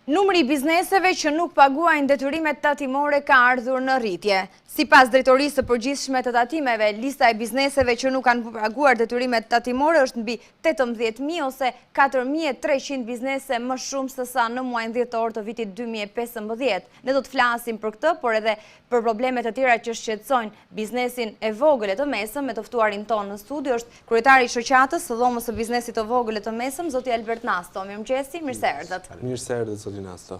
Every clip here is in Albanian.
Numri i bizneseve që nuk paguajnë detyrimet tatimore ka ardhur në rritje. Sipas Drejtorisë së Përgjithshme të Tatimeve, lista e bizneseve që nuk kanë paguar detyrimet tatimore është mbi 18.000 ose 4.300 biznese më shumë se sa në muajin dhjetor të vitit 2015. Ne do të flasim për këtë, por edhe për problemet e tjera që shqetësojnë biznesin e vogël e të mesëm. Me të ftuarin tonë në studio është kryetari i shoqatës së dhomës së biznesit të vogël e të mesëm, zoti Albert Nasto. Mirëmëngjesi, mirë se erdhët. Mirë se erdhët, zoti Nasto.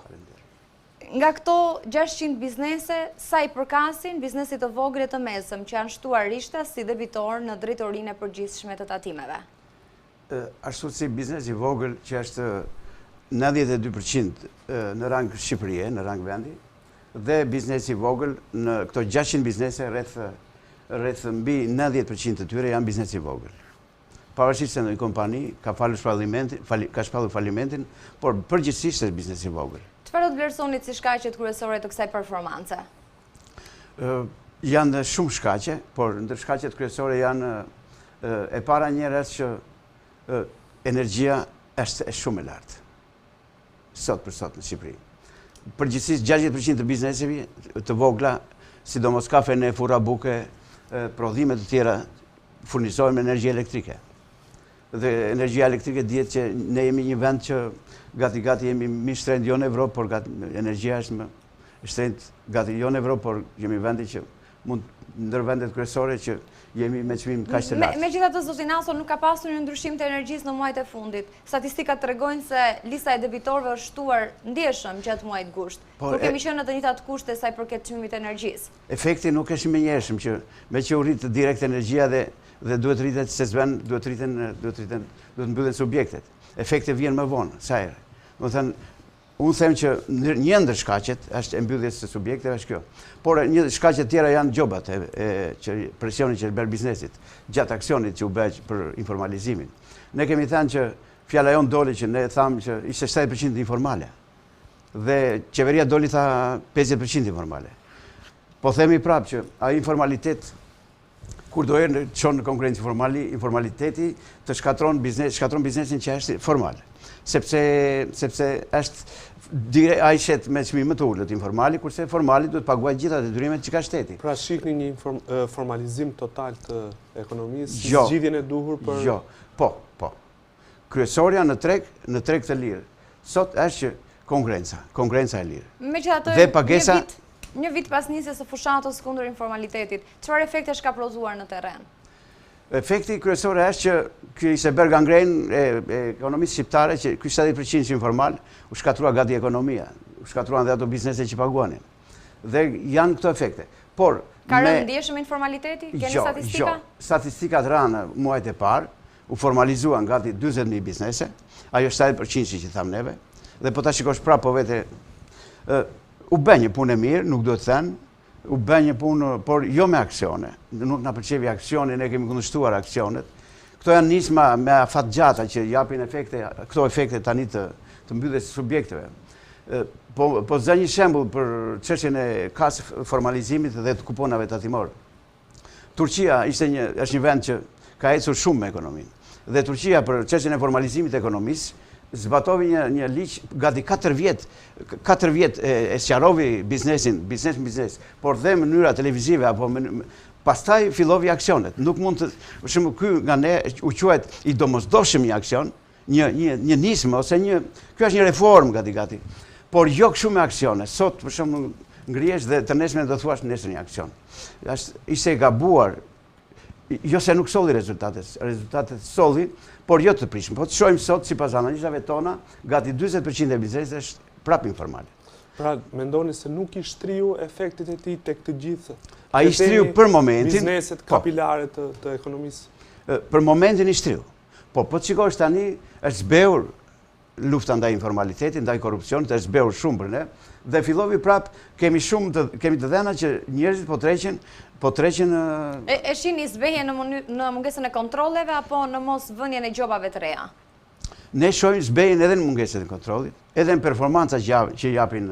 Nga këto 600 biznese, sa I përkasin biznesit të vogël e të mesëm që janë shtuar rishta si debitor në Drejtorinë e Përgjithshme të Tatimeve? Ashtu si biznesi vogël që është 92% në rang Shqipërie, në rang vendi, dhe biznesi vogël në këto 600 biznese rreth mbi 90% të tyre janë biznesi vogël. Pavarësisht se në kompani ka shpallur falimentin, por përgjithsisht është biznesi vogël. Çfarë do të vlerësoni si shkaqet kryesore të kësaj performance? Janë shumë shkaqe, por ndër shkaqet kryesore janë e para njëherë që energjia është shumë e lartë. Sot për sot në Shqipëri. Përgjithsisht 60% të bizneseve të vogla, sidomos kafene, furra buke, prodhime të tjera furnizohen me energji elektrike. Dhe energjia elektrike dihet që ne jemi një vend që gati jemi mi shtrenjtë jo në Evropë, por energjia është më shtrenjtë gati jo në Evropë, por jemi vendi që mund ndër vendet kryesore që jemi me çmim kaq të lartë. Megjithatë, zoti Naso, nuk ka pasur një ndryshim të energjisë në muajt e fundit. Statistikat tregojnë se lista e debitorëve është shtuar ndjeshëm gjatë muajit gusht. Kur kemi qenë në të njëjtat kushte sa I përket çmimit të energjisë. Efekti nuk është I menjëhershëm që me që u rrit direkt energjia dhe duhet rritet se s'vën, duhet mbyllen subjektet. Efekti vjen më vonë, sa herë. Do të thënë, unë them që një ndër shkaqet është e mbylljes së subjekteve është kjo. Por një shkaqe tjera janë gjobat që presioni që bën biznesit gjatë aksionit që u bë për informalizimin. Ne kemi thënë që fjala jon doli që ne thamë që ishte 70% informale. Dhe qeveria doli tha 50% informale. Po themi prapë që ai informalitet kur do të çon në konkurrencë informaliteti të shkatron biznesin që është formal. Sepse është ai shet me çmim të ulët informali, kurse formali duhet paguaj gjitha detyrimet që ka shteti. Pra shihni një formalizim total të ekonomisë, zgjidhjen e duhur për... Jo, po. Kryesorja në treg të lirë. Sot është që konkurenca e lirë. Megjithatë, një vit pas nisjes së fushatës kundër informalitetit, çfarë efektesh ka prodhuar në terren? Efekti kryesor është që ky ishte bërë gangren e ekonomisë shqiptare, që ky 70% informal u shkatrua gati ekonomia, u shkatruan dhe ato biznese që paguanin. Dhe janë këto efekte. Por ka rënë ndjeshëm informaliteti? Keni statistika? Jo, statistikat ranë muajt e parë, u formalizuan gati 40.000 biznese, ajo 70% që thamë neve, dhe po ta shikosh prapë po vete u bë një punë e mirë, nuk do të thënë, u bë një punë, por jo me aksione. Nuk na pëlqevi aksioni, ne kemi kundërshtuar aksionet. Këto janë nisma me afat gjata që japin këto efekte tani të mbylljes së subjekteve. Po zë një shembull për çështjen e formalizimit dhe të kuponave tatimor. Turqia është një vend që ka ecur shumë me ekonominë. Dhe Turqia për çështjen e formalizimit të ekonomisë zbatovi një ligj gati 4 vjet e sqarovi biznes, por dhe në mënyra televizive apo pastaj fillovi aksionet. Nuk mund të, për shembull, ky nga ne u quhet I domosdoshëm një aksion, një nismë ose ky është një reformë gati. Por jo kështu me aksione. Sot për shembull ngrihesh dhe të nesër do thuash nesër një aksion. Ishte e gabuar. Jo se nuk solli rezultatet solli, por jo të prishmë. Po të shohim sot, sipas analizave tona, gati 40% e bizneseve është prapë informale. Pra, mendoni se nuk I shtriu efektet e tij tek të gjithë? Ai shtriu për momentin bizneset kapilare të ekonomisë. Për momentin I shtriu. Po të shikosh tani, është zbehur lufta ndaj informalitetit, ndaj korrupsionit, është zbehur shumë për ne, dhe fillovi prapë, kemi të dhëna që njerëzit po treqen... E shihni zbehje në mungesën e kontrolleve apo në mos vënien e gjobave të reja? Ne shohim zbehjen edhe në mungesën e kontrollit, edhe në performancat që japin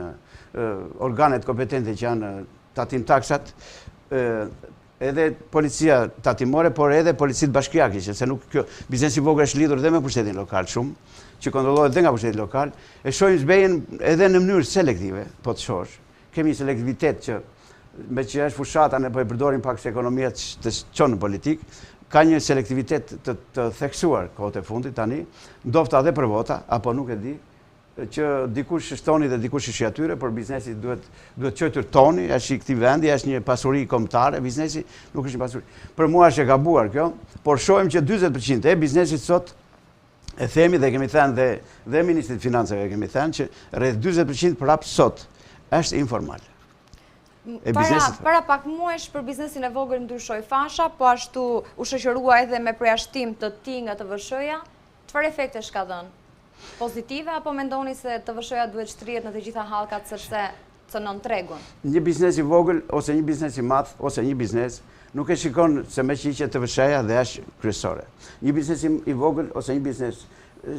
organet kompetente që janë tatim taksat, edhe policia tatimore, por edhe policitë bashkiake, se nuk kjo biznesi vogël është lidhur dhe me pushtetin lokal shumë, që kontrollohet dhe nga pushteti lokal, e shohim zbejen edhe në mënyrë selektive, po të shohësh. Kemi një selektivitet që me që është fushata ne po e përdorim pak se ekonomia të çon në politik, ka një selektivitet të theksuar kohët e fundit tani, ndofta edhe për vota, apo nuk e di, që dikush është toni dhe dikush është i atyre, por biznesi duhet qojtur toni, është i këtij vendi, është një pasuri kombëtare, biznesi nuk është një pasuri. Për mua është e gabuar kjo, por shohim që 40% e biznesit sot e themi dhe kemi thënë dhe Ministrit Financave kemi thënë që rreth 40% prap sot është informal. Para pak muajsh për biznesin e vogël ndryshoi fasha, po ashtu u shoqërua edhe me përjashtim të tij nga TVSH-ja. Çfarë efektesh ka dhënë? Pozitive apo mendoni se TVSH-ja duhet shtrihet në të gjitha hallkat sepse cënon tregun? Një biznes i vogël ose një biznes i madh ose një biznes nuk e shikon se me që TVSH-ja dhe është kryesore. Një biznes i vogël ose një biznes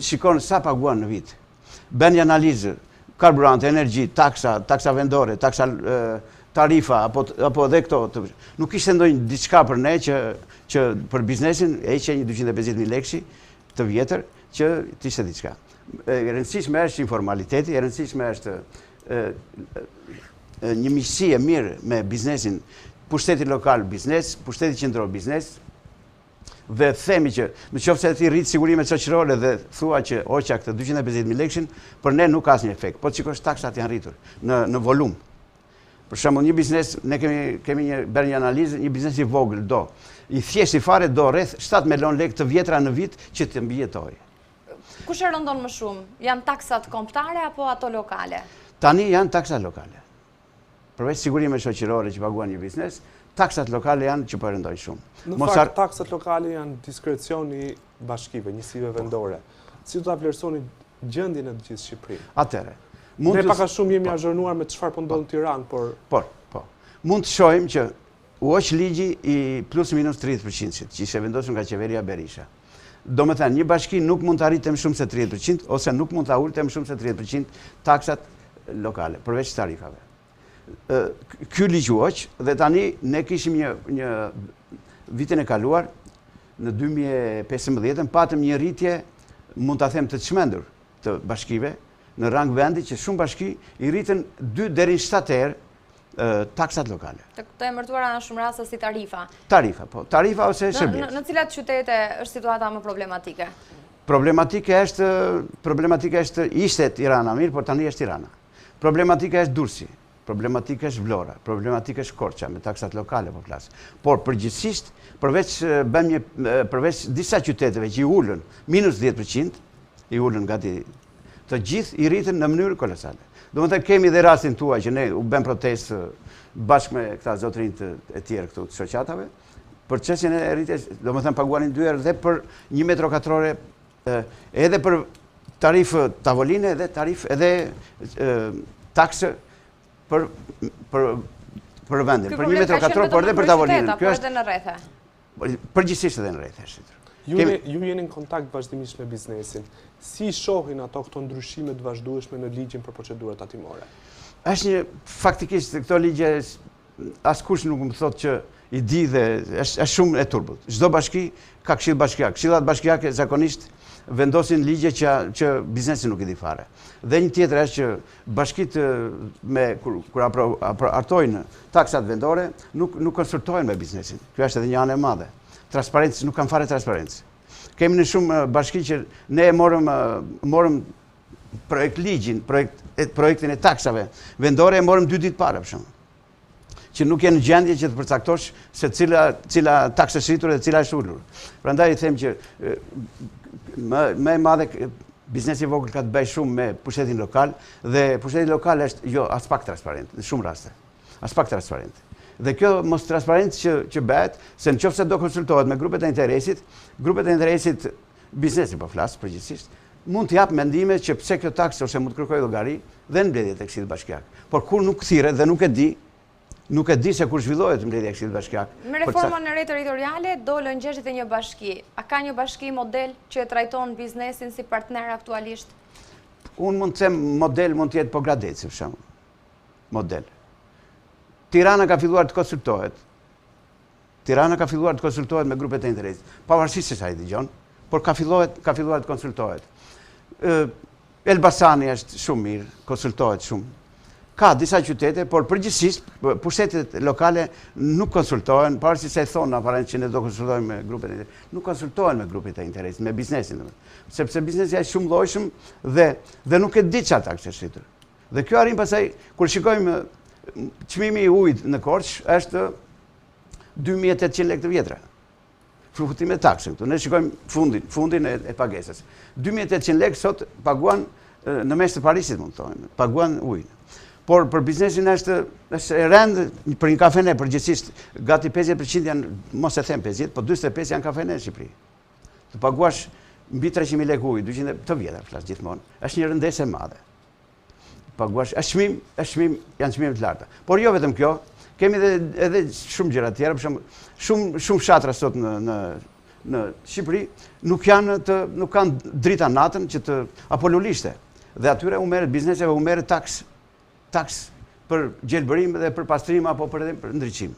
shikon sa paguan në vit. Bën një analizë, karburant, energji, taksa vendore, taksa tarifa apo edhe këto. Nuk ishte ndonjë diçka për ne që për biznesin e heqë një 250.000 lekë të vjetër që të ishte diçka. E rëndësishme është informaliteti, e rëndësishme është një miqësi e mirë me biznesin, pushteti lokal biznes, pushteti qendror biznes, dhe themi që në qoftë se ti rrit sigurimet shoqërore dhe thua që hoqa këtë 250.000 lekë, për ne nuk ka asnjë efekt. Po shikosh taksat janë rritur në volum. Për shembull, një biznes, ne kemi bërë një analizë, një biznes i vogël i thjesht i fare do rreth 7 milion lekë të vjetra në vit që të mbijetojë. Kush e rëndon më shumë? Janë taksat kombëtare apo ato lokale? Tani janë taksat lokale. Përveç sigurime shoqërore që paguan një biznes, taksat lokale janë që po rëndojnë shumë. Në fakt, taksat lokale janë diskrecioni bashkive, njësive vendore. Si do ta vlerësoni gjendjen e të gjithë Shqipërinë? Atëre. Ne pak a shumë jemi azhurnuar me çfarë po ndodh në Tiranë, por... Po. Mund të shohim që u hoq ligji i plus minus 30% që ishte vendosur nga qeveria Berisha. Do me thënë, një bashki nuk mund të arritë më shumë se 30%, ose nuk mund të ullë më shumë se 30% taksat lokale, përveç tarifave. Ky ligj u hoq dhe tani ne kishim një vitin e kaluar, në 2015, patëm një rritje, mund të them të çmendur, të bashkive, në rang vendi që shumë bashki i rritën 2 deri në 7 herë taksat lokale. Të emërtuara në shumë raste si tarifa. Tarifa, po. Tarifa ose shërbim. Në cilat qytete është situata më problematike? Problematike ishte Tirana mirë, por tani është Tirana. Problematike është Durrësi, problematike është Vlora, problematike është Korça me taksat lokale po flas. Por përgjithsisht, përveç disa qyteteve që i ulën minus 10%, i ulën gati të gjithë i rritën në mënyrë kolosale. Do më të kemi dhe rastin tuaj që ne u bëm protestë bashkë me këta zotrinjt e tjerë këtu të shoqatave, për çështjen e rritjes, do më thënë paguanin 2 herë dhe për 1 metro katrore, edhe për tarifë tavoline dhe tarifë edhe taksë për vendin. Për 1 metro katror, por edhe për tavolinën. Kjo është edhe në rrethe. Përgjithsisht edhe në rrethe. Ju jeni në kontakt vazhdimisht me biznesin. Si shohin ato këto ndryshime të vazhdueshme në ligjin për procedurat tatimore? Faktikisht, këto ligje, askush nuk më thot që i di dhe është shumë e turbut. Çdo bashki ka këshill bashkiak. Këshillat bashkiake zakonisht vendosin ligje që biznesi nuk i di fare. Dhe një tjetër është që bashkitë kur artojnë taksat vendore, nuk konsultojnë me biznesin. Kjo është edhe një anë e madhe. Transparencë, nuk kanë fare transparencë. Kemi në shumë bashki që ne morëm projektin e taksave vendore, e morëm 2 ditë para, për shembull. Që nuk jenë në gjendje që të përcaktosh se cila taksë është rritur dhe cila është ulur. Prandaj i them që më e madhe biznesi i vogël ka të bëjë shumë me pushtetin lokal dhe pushteti lokal është as pak transparent në shumë raste. As pak transparent. Dhe kjo mos transparencë që bëhet, se nëse do konsultohet me grupet e interesit biznesi po flas përgjithsisht, mund të jap mendime që pse kjo taksë ose mund të kërkojë llogari dhe në mbledhjet e Këshillit Bashkiak. Por kur nuk thirret dhe nuk e di se kur zhvillohet mbledhja e Këshillit Bashkiak. Me reformën e re territoriale dolën ngjeshjet e një bashki. A ka një bashki model që e trajton biznesin si partner aktualisht? Unë mund të them model mund të jetë po Gradeci, për shembull. Model. Tirana ka filluar të konsultohet. Tirana ka filluar të konsultohet me grupet e interesit, pavarësisht se sa i dëgjon, por ka filluar të konsultohet. Elbasani është shumë mirë, konsultohet shumë. Ka disa qytete, por përgjithsisht pushtetet lokale nuk konsultohen, pavarësisht se thonë aparent që ne do konsultojmë me grupet e interesit, nuk konsultohen me grupet e interesit, me biznesin, sepse biznesi është shumë llojshëm dhe nuk e di çfarë takse shritur. Dhe kjo arrin pastaj kur shikojmë çmimi i ujit në Korçë është 2800 lekë të vjetra. Frutim e taksën këtu. Ne shikojmë fundin e pagesës. 2800 lekë sot paguan në mes të Parisit, mund të thonë, paguan ujin. Por për biznesin është e rëndë, për një kafene përgjithsisht gati 50% janë, mos e them 50, po 45 janë kafene në Shqipëri. Të paguash mbi 300.000 lekë ujë, 200 të vjetra flas gjithmonë. Është një rëndesë e madhe. Paguash, është çmim, janë çmime të larta. Por jo vetëm kjo, kemi edhe shumë gjëra tjera, për shembull, shumë fshatra sot në Shqipëri nuk kanë drita natën apo lulishte. Dhe atyre u merret bizneseve, u merret taks për gjelbërim dhe për pastrim apo për ndriçim.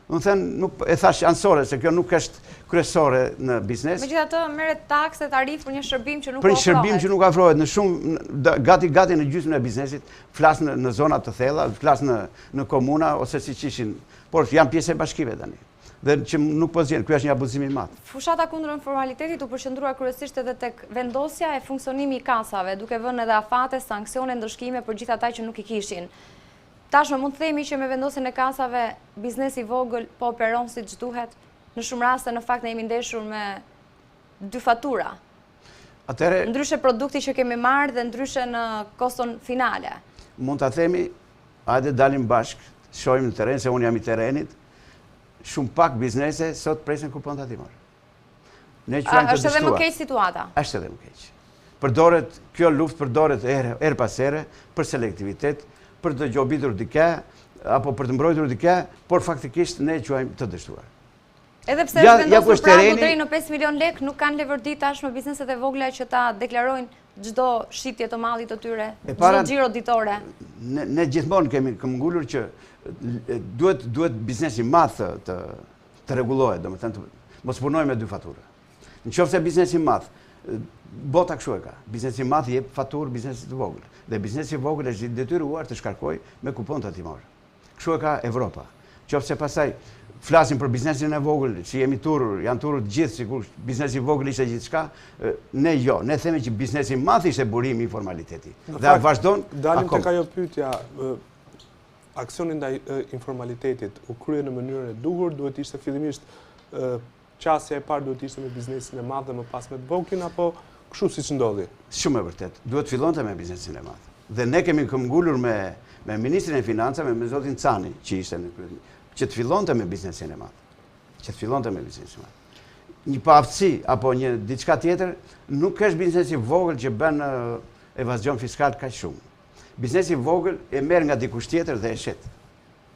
Do të thënë, e thash ansore se kjo nuk është kryesore në biznes. Megjithatë merret taksë tarifë për një shërbim që nuk ofrohet. Për një shërbim që nuk ofrohet në shumë gati në gjysmën e biznesit, flas në zona të thella, flas në komuna ose siç ishin, por janë pjesë e bashkive tani. Dhe që nuk po zgjen, ky është një abuzim i madh. Fushata kundër informalitetit u përqendrua kryesisht edhe tek vendosja e funksionimit i kasave, duke vënë edhe afate, sanksione, ndëshkime për gjithë ata që nuk i kishin. Tashmë mund të themi që me vendosjen e kasave, biznesi i vogël po operon siç duhet. Në shumë raste në fakt ne jemi ndeshur me dy fatura. Atëherë, ndryshe produkti që kemi marrë dhe ndryshe në koston finale. Mund ta themi, hajde dalim bashk, shohim në terren se unë jam i terrenit. Shumë pak biznese sot presin kupon tatimor. Ne quajmë të është edhe më keq situata. Është edhe më keq. Kjo luftë përdoret her pas here për selektivitet, për të gjobitur dikë apo për të mbrojtur dikë, por faktikisht ne quajmë të dështuar. Edhe pse është vendosur pragu deri në 5 milion lekë, nuk kanë levordi tashmë bizneset e vogla që ta deklarojnë çdo shitje të mallit të tyre, çdo xhiro ditore. Ne gjithmonë kemi ngulur që duhet biznesi i madh të rregullohet, domethënë mos punojmë me dy fatura. Nëse biznesi i madh, bota kështu e ka. Biznesi i madh jep faturë biznesit të vogël. Dhe biznesi i vogël është detyruar të shkarkojë me kupon tatimor. Kështu e ka Evropa. Nëse pastaj flasim për biznesin e vogël, që janë turur të gjithë, sikur biznesi i vogël ishte gjithçka, ne themi që biznesi i madh ishte burimi i informaliteti. Dhe vazhdon. Dalim tek ajo pyetja, aksioni ndaj informalitetit u krye në mënyrën e duhur, duhet ishte fillimisht qasja e parë duhet ishte me biznesin e madh dhe më pas me të voglin, apo kështu siç ndodhi? Shumë e vërtet. Duhet fillonte me biznesin e madh. Dhe ne kemi ngulur me ministrin e financave, me zotin Cani, që ishte në krye, që të fillonte me biznesin e madh. Një paaftësi apo një diçka tjetër, nuk është biznesi i vogël që bën evazion fiskal kaq shumë. Biznesi i vogël e merr nga dikush tjetër dhe e shet.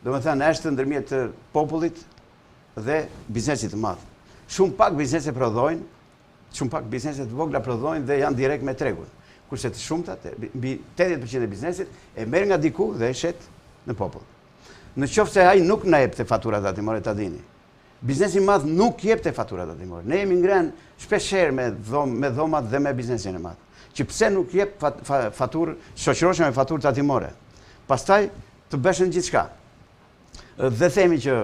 Domethënë është ndërmjet popullit dhe biznesit të madh. Shumë pak biznese prodhojnë, shumë pak biznese të vogla prodhojnë dhe janë direkt me tregun. Kurse të shumtat, mbi 80% e biznesit e merr nga diku dhe e shet në popull. Në qoftë se ai nuk na jepte faturat tatimore, ta dini. Biznesi i madh nuk jepte faturat tatimore. Ne jemi ngrënë shpeshherë me dhomat dhe me biznesin e madh. Që pse nuk jep faturë, shoqërohesh me faturë tatimore. Pastaj të bëshën gjithçka. Dhe themi që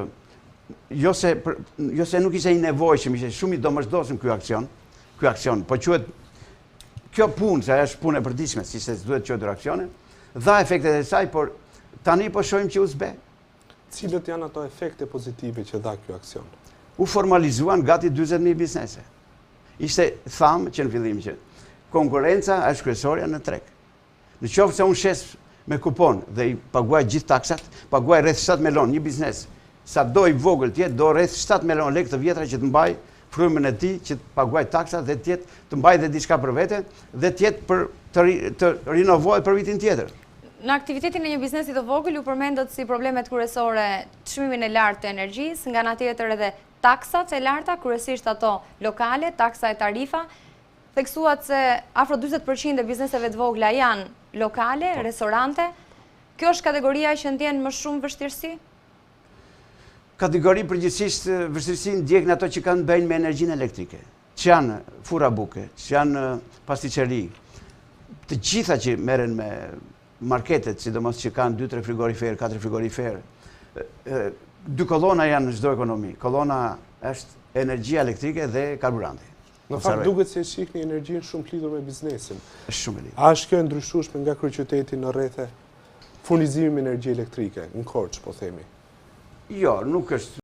jo se nuk ishte i nevojshëm, ishte shumë i domosdoshëm ky aksion, po quhet kjo punë, se është punë e përditshme, siç duhet quhet aksione, dha efektet e saj, por tani po shohim që u zbe. Cilët janë ato efekte pozitive që dha ky aksion? U formalizuan gati 40.000 biznese. Ishte thamë që në fillim që konkurenca është kryesorja në treg. Në qoftë se unë shes me kupon dhe i paguaj gjithë taksat, paguaj rreth 7 milion një biznes, sa do i vogël tjetë, do rreth 7 milion lekë të vjetra që të mbaj frymën e tij, që të paguaj taksat dhe të mbaj dhe diçka për vete dhe tjetë të rinovohet për vitin tjetër. Në aktivitetin e një biznesi të vogël ju përmendët si problemet kryesore çmimin e lartë të energjisë, nga ana tjetër edhe taksat e larta, kryesisht ato lokale, taksa e tarifa. Theksuat se afro 40% e bizneseve të vogla janë lokale, restorante. Kjo është kategoria që ndjen më shumë vështirësi? kategori përgjithsisht vështirësinë ndjekin ato që kanë bëjnë me energjinë elektrike, që janë fura buke, që janë pasticeri, të gjitha që merren me marketet, sidomos që kanë 2-3 frigorifer, 4 frigorifer. 2 kolona janë në çdo ekonomi. Kolona është energjia elektrike dhe karburanti. Në fakt duket se shihni energjinë shumë lidhur me biznesin. Është shumë e lidhur. A është kjo e ndryshueshme nga kryeqyteti në rrethe furnizimit me energji elektrike, në Korçë, po themi? Jo, nuk është